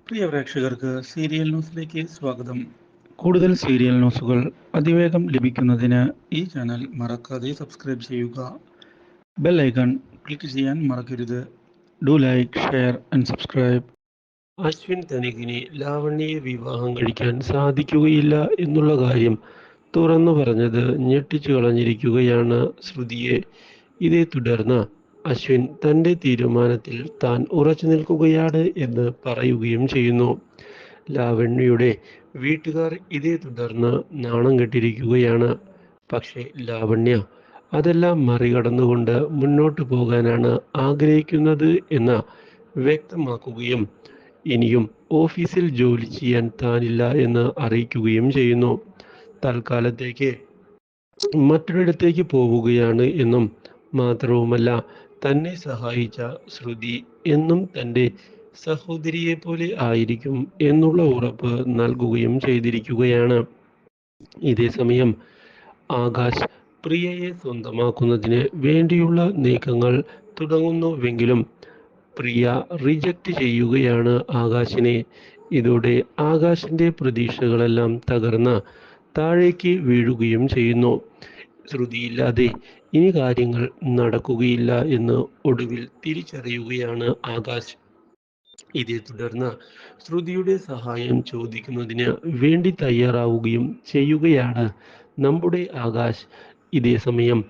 പ്രിയ പ്രേക്ഷകർക്ക് സീരിയൽ ന്യൂസിലേക്ക് സ്വാഗതം. കൂടുതൽ സീരിയൽ ന്യൂസുകൾ അതിവേഗം ലഭിക്കുന്നതിന് ഈ ചാനൽ മറക്കാതെ സബ്സ്ക്രൈബ് ചെയ്യുക. ബെൽ ഐക്കൺ ക്ലിക്ക് ചെയ്യാൻ മറക്കരുത്. Do like, share and subscribe. Ashwin തനിക്കിനി ലാവണ്യയെ വിവാഹം കഴിക്കാൻ സാധിക്കുകയില്ല എന്നുള്ള കാര്യം തുറന്നു പറഞ്ഞത് ഞെട്ടിച്ചു കളഞ്ഞിരിക്കുകയാണ് ശ്രുതിയെ. ഇതേ തുടർന്ന് അശ്വിൻ തൻ്റെ തീരുമാനത്തിൽ താൻ ഉറച്ചു നിൽക്കുകയാണ് എന്ന് പറയുകയും ചെയ്യുന്നു. ലാവണ്യയുടെ വീട്ടുകാർ ഇതേ തുടർന്ന് നാണം കെട്ടിരിക്കുകയാണ്. പക്ഷേ ലാവണ്യ അതെല്ലാം മറികടന്നുകൊണ്ട് മുന്നോട്ട് പോകാനാണ് ആഗ്രഹിക്കുന്നത് എന്ന് വ്യക്തമാക്കുകയും ഇനിയും ഓഫീസിൽ ജോലി ചെയ്യാൻ താനില്ല എന്ന് അറിയിക്കുകയും ചെയ്യുന്നു. തൽക്കാലത്തേക്ക് മറ്റൊരിടത്തേക്ക് പോവുകയാണ് എന്നും മാത്രവുമല്ല, തന്നെ സഹായിച്ച ശ്രുതി എന്നും തൻ്റെ സഹോദരിയെ പോലെ ആയിരിക്കും എന്നുള്ള ഉറപ്പ് നൽകുകയും ചെയ്തിരിക്കുകയാണ്. ഇതേസമയം ആകാശ് പ്രിയയെ സ്വന്തമാക്കുന്നതിന് വേണ്ടിയുള്ള നീക്കങ്ങൾ തുടങ്ങുന്നുവെങ്കിലും പ്രിയ റിജക്റ്റ് ചെയ്യുകയാണ് ആകാശിനെ. ഇതോടെ ആകാശിന്റെ പ്രതീക്ഷകളെല്ലാം തകർന്ന് താഴേക്ക് വീഴുകയും ചെയ്യുന്നു. ശ്രുതിയില്ലാതെ ഇനി കാര്യങ്ങൾ നടക്കുകയില്ല എന്ന് ഒടുവിൽ തിരിച്ചറിയുകയാണ് ആകാശ്. ഇതേ തുടർന്ന് ശ്രുതിയുടെ സഹായം ചോദിക്കുന്നതിന് വേണ്ടി തയ്യാറാവുകയും ചെയ്യുകയാണ് നമ്മുടെ ആകാശ്. ഇതേ സമയം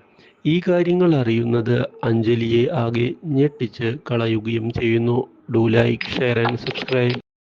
ഈ കാര്യങ്ങൾ അറിയുന്നത് അഞ്ജലിയെ ആകെ ഞെട്ടിച്ച് കളയുകയും ചെയ്യുന്നു. Do like, share and subscribe.